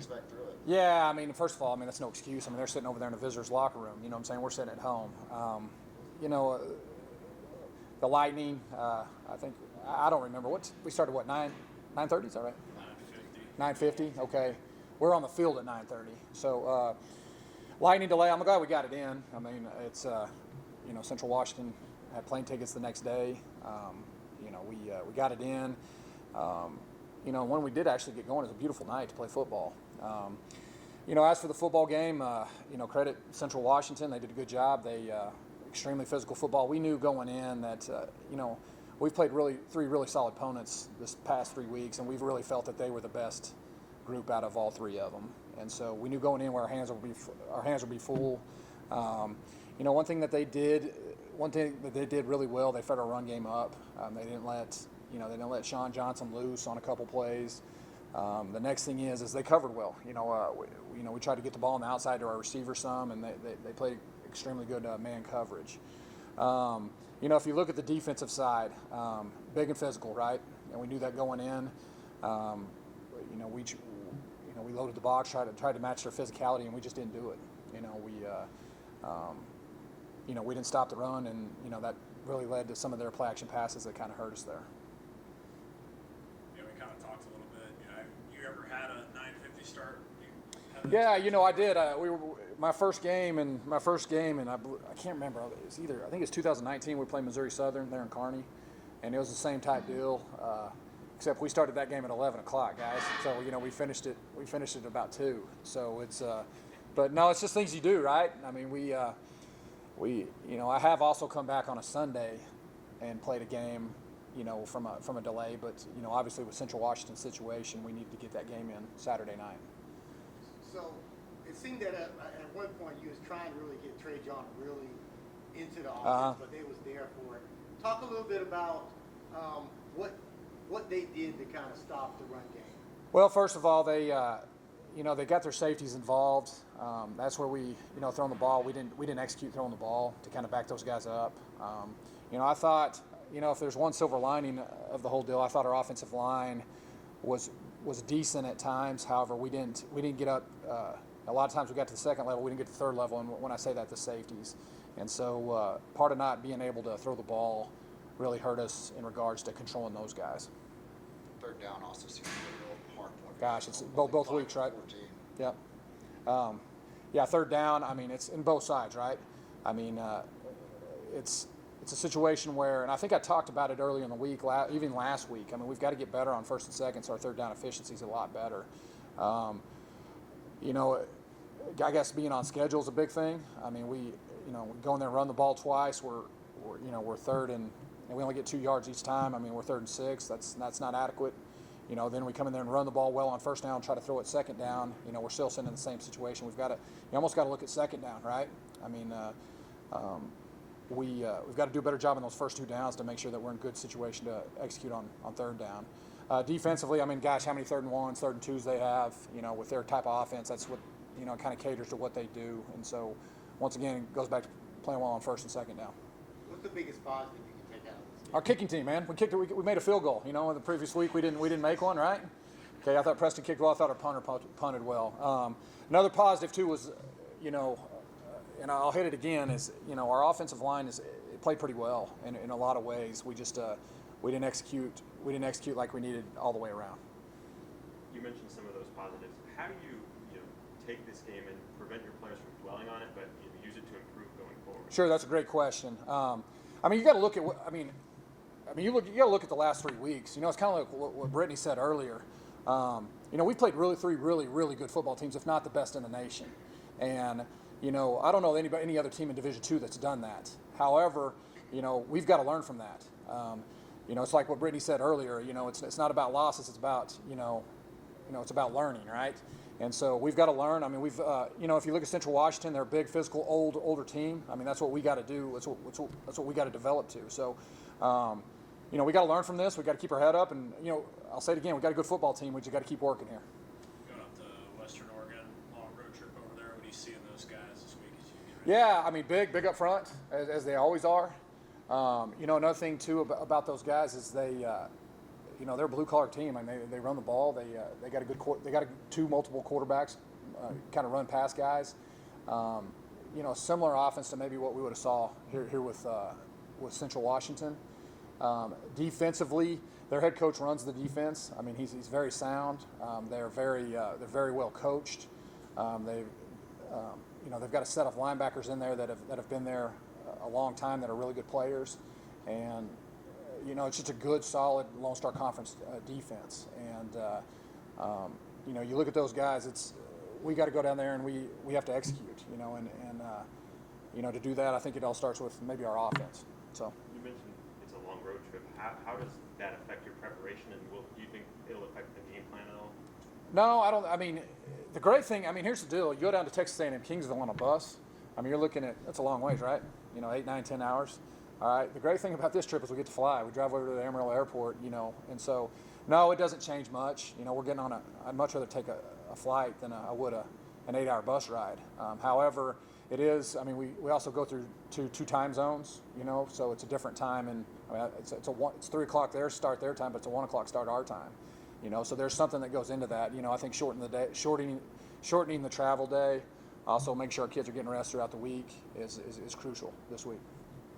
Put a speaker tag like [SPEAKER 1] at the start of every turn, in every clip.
[SPEAKER 1] weeks back through it.
[SPEAKER 2] Yeah, I mean, first of all, I mean, that's no excuse. I mean, they're sitting over there in the visitors' locker room. You know what I'm saying? We're sitting at home. The Lightning, I think, I don't remember. We started, 9:30? Is that right? 9:50. 9:50, okay. We're on the field at 9:30. So, Lightning delay, I'm glad we got it in. I mean, it's, Central Washington had plane tickets the next day. We got it in. When we did actually get going, it was a beautiful night to play football. As for the football game, credit Central Washington. They did a good job. They extremely physical football. We knew going in that, we've played three really solid opponents this past 3 weeks, and we've really felt that they were the best group out of all three of them. And so we knew going in where our hands would be full. One thing that they did really well, they fed our run game up. They didn't let Sean Johnson loose on a couple plays. The next thing is they covered well. We tried to get the ball on the outside to our receiver some, and they played extremely good man coverage. If you look at the defensive side, big and physical, right? And we knew that going in. We loaded the box, tried to match their physicality, and we just didn't do it. We didn't stop the run, and that really led to some of their play action passes that kind of hurt us there.
[SPEAKER 3] Yeah, we kind of talked a little bit. You ever had a 9:50 start?
[SPEAKER 2] Yeah, I did. My first game, and I can't remember. I think it's 2019. We played Missouri Southern there in Kearney, and it was the same type deal. Except we started that game at 11 o'clock, guys. So we finished it at about 2. So it's, but no, it's just things you do, right? I mean, I have also come back on a Sunday and played a game, from a delay. But obviously with Central Washington's situation, we needed to get that game in Saturday night.
[SPEAKER 4] So it seemed that at one point you was trying to really get Trey John really into the offense, but they was there for it. Talk a little bit about what they did to kind of stop the run game.
[SPEAKER 2] Well, first of all, they got their safeties involved. That's where we, throwing the ball. We didn't execute throwing the ball to kind of back those guys up. I thought, if there's one silver lining of the whole deal, I thought our offensive line was decent at times. However, we didn't get up. A lot of times we got to the second level, we didn't get to the third level. And when I say that, the safeties. And so part of not being able to throw the ball really hurt us in regards to controlling those guys.
[SPEAKER 1] Third down also seems to be a real hard point.
[SPEAKER 2] Gosh, it's both weeks, right?
[SPEAKER 1] 14.
[SPEAKER 2] Yep. Third down. I mean, it's in both sides, right? I mean, it's a situation where, and I think I talked about it earlier in the week, even last week. I mean, we've got to get better on first and second, so our third down efficiency is a lot better. I guess being on schedule is a big thing. I mean, we go in there and run the ball twice. We're third and we only get 2 yards each time. I mean, we're 3rd and 6. That's not adequate. Then we come in there and run the ball well on first down, try to throw it second down. We're still sitting in the same situation. You almost got to look at second down, right? I mean, we've got to do a better job on those first 2 downs to make sure that we're in good situation to execute on third down. Defensively, I mean, gosh, how many 3rd and 1s, 3rd and 2s they have, with their type of offense. That's what, kind of caters to what they do. And so, once again, it goes back to playing well on first and second down.
[SPEAKER 4] What's the biggest positive you can take out of this game?
[SPEAKER 2] Our kicking team, man. We made a field goal. In the previous week we didn't make one, right? Okay, I thought Preston kicked well. I thought our punter punted well. Another positive too was, and I'll hit it again, is our offensive line it played pretty well in a lot of ways. We just we didn't execute like we needed all the way around.
[SPEAKER 5] You mentioned some of those positives. How do you take this game and prevent your players from dwelling on it, but use it to improve going forward?
[SPEAKER 2] Sure, that's a great question. I mean, you got to look at you got to look at the last 3 weeks. It's kind of like what Brittany said earlier. We played three really good football teams, if not the best in the nation. And I don't know any other team in Division II that's done that. However, we've got to learn from that. It's like what Brittany said earlier. It's not about losses. It's about it's about learning, right? And so we've got to learn. I mean, if you look at Central Washington, they're a big, physical, older team. I mean, that's what we got to do. That's what we got to develop to. So, we got to learn from this. We got to keep our head up, and I'll say it again. We got a good football team. We just got to keep working here.
[SPEAKER 3] Going up to Western Oregon, long road trip over there. What do you see in those guys this week as you get ready?
[SPEAKER 2] Yeah, I mean, big up front, as they always are. Another thing too about those guys is they're a blue collar team. I mean, they run the ball. They got a good they got two multiple quarterbacks, kind of run past guys. Similar offense to maybe what we would have saw here with Central Washington. Defensively, their head coach runs the defense. I mean, he's very sound. They're very well coached. They've got a set of linebackers in there that have been there a long time that are really good players, and it's just a good, solid Lone Star Conference defense. And you look at those guys. We got to go down there and we have to execute. To do that, I think it all starts with maybe our offense. So
[SPEAKER 5] you mentioned it's a long road trip. How does that affect your preparation, and do you think it'll affect the game plan at all?
[SPEAKER 2] No, I don't. I mean, the great thing. I mean, here's the deal. You go down to Texas A&M Kingsville on a bus. I mean, you're looking at that's a long ways, right? 8, 9, 10 hours. All right. The great thing about this trip is we get to fly. We drive over to the Amarillo Airport. And so no, it doesn't change much. We're getting on I'd much rather take a flight than I would an 8-hour bus ride. However, it is. I mean, we also go through two time zones. So it's a different time, and I mean, it's 3 o'clock start their time, but it's a 1 o'clock start our time. So there's something that goes into that. I think shortening the travel day, also make sure our kids are getting rest throughout the week is crucial this week.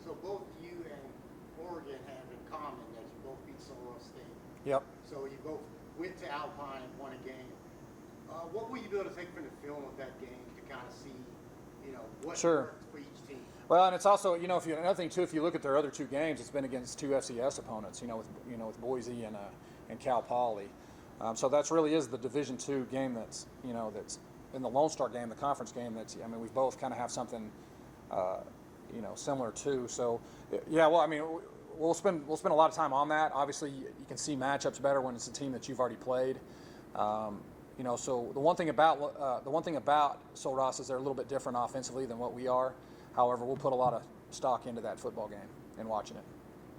[SPEAKER 4] So both you and Oregon have in common that you both beat Sorrel State.
[SPEAKER 2] Yep.
[SPEAKER 4] So you both went to Alpine and won a game. What will you be able to take from the film of that game to kind of see, what worked for each team?
[SPEAKER 2] Well, and it's also, another thing too, if you look at their other two games, it's been against two FCS opponents, with Boise and Cal Poly. So that's really is the Division II game that's in the Lone Star game, the conference game. We both kind of have something, similar too. So, yeah. Well, I mean, we'll spend a lot of time on that. Obviously, you can see matchups better when it's a team that you've already played. So the one thing about Sul Ross is they're a little bit different offensively than what we are. However, we'll put a lot of stock into that football game and watching it.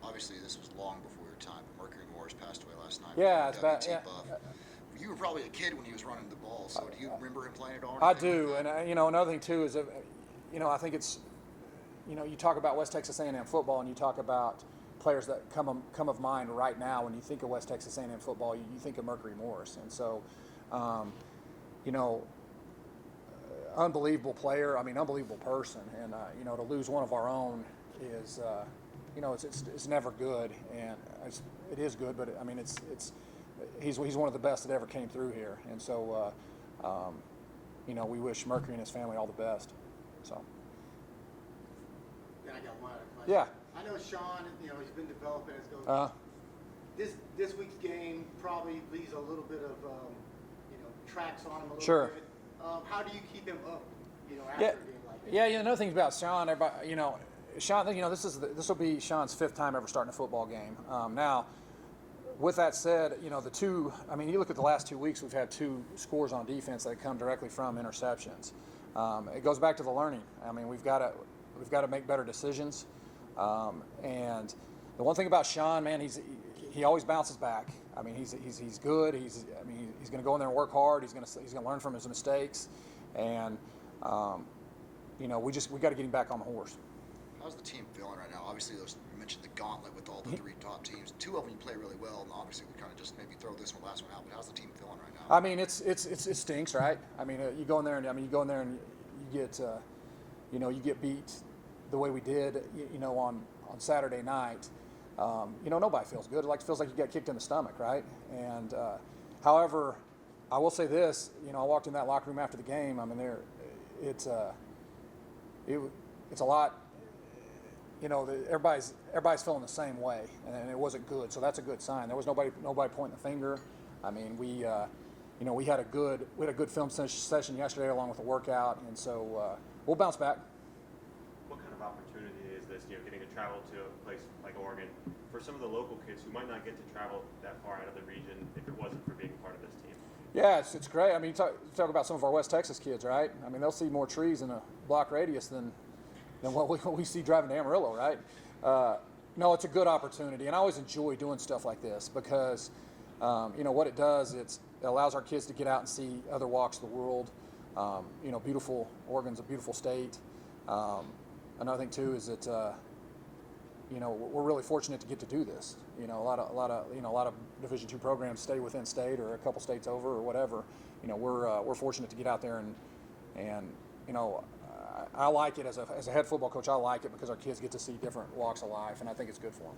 [SPEAKER 1] Obviously, this was long before your time. Mercury Morris passed away last night.
[SPEAKER 2] Yeah, it's bad.
[SPEAKER 1] WT
[SPEAKER 2] Yeah.
[SPEAKER 1] Buff. You were probably a kid when he was running the ball. So do you remember him playing at all?
[SPEAKER 2] I do, and another thing too is that, I think it's, you talk about West Texas A&M football, and you talk about players that come of mind right now when you think of West Texas A&M football. You think of Mercury Morris, and so, unbelievable player. I mean, unbelievable person, and to lose one of our own is, it's never good, and it is good, but I mean, he's one of the best that ever came through here, and so, we wish Mercury and his family all the best. So.
[SPEAKER 4] Then I got one other question.
[SPEAKER 2] Yeah.
[SPEAKER 4] I know Sean, he's been developing as goes. This week's game probably leaves a little bit of, tracks on him a little
[SPEAKER 2] Sure.
[SPEAKER 4] bit. How do you keep him up, after a game like that?
[SPEAKER 2] Yeah. Another thing about Sean, everybody, Sean, this will be Sean's 5th time ever starting a football game. Now, with that said, you look at the last 2 weeks, we've had 2 scores on defense that come directly from interceptions. It goes back to the learning. I mean, we've got to make better decisions. And the one thing about Sean, man, he always bounces back. I mean, he's good. He's going to go in there and work hard. He's going to learn from his mistakes, and we got to get him back on the horse.
[SPEAKER 1] How's the team feeling right now? Obviously, you mentioned the gauntlet with all the 3 top teams. 2 of them you play really well, and obviously we kind of just maybe throw this last one out. But how's the team feeling right now?
[SPEAKER 2] I mean, it stinks, right? I mean, you go in there and you get you get beat the way we did, on Saturday night. Nobody feels good. It feels like you got kicked in the stomach, right? And however, I will say this. I walked in that locker room after the game. I mean, it's a lot. Everybody's feeling the same way, and it wasn't good. So that's a good sign. There was nobody pointing the finger. I mean, we had a good film session yesterday along with a workout, and so we'll bounce back.
[SPEAKER 5] What kind of opportunity is this? Getting to travel to a place like Oregon for some of the local kids who might not get to travel that far out of the region if it wasn't for being part of this team.
[SPEAKER 2] Yeah, it's great. I mean, you talk about some of our West Texas kids, right? I mean, they'll see more trees in a block radius than what we see driving to Amarillo, right? No, it's a good opportunity, and I always enjoy doing stuff like this because, what it does, it allows our kids to get out and see other walks of the world. Beautiful, Oregon's a beautiful state. Another thing too is that, you know, we're really fortunate to get to do this. You know, a lot of Division II programs stay within state or a couple states over or whatever. You know, we're fortunate to get out there and you know, I like it as a head football coach. I like it because our kids get to see different walks of life, and I think it's good for them.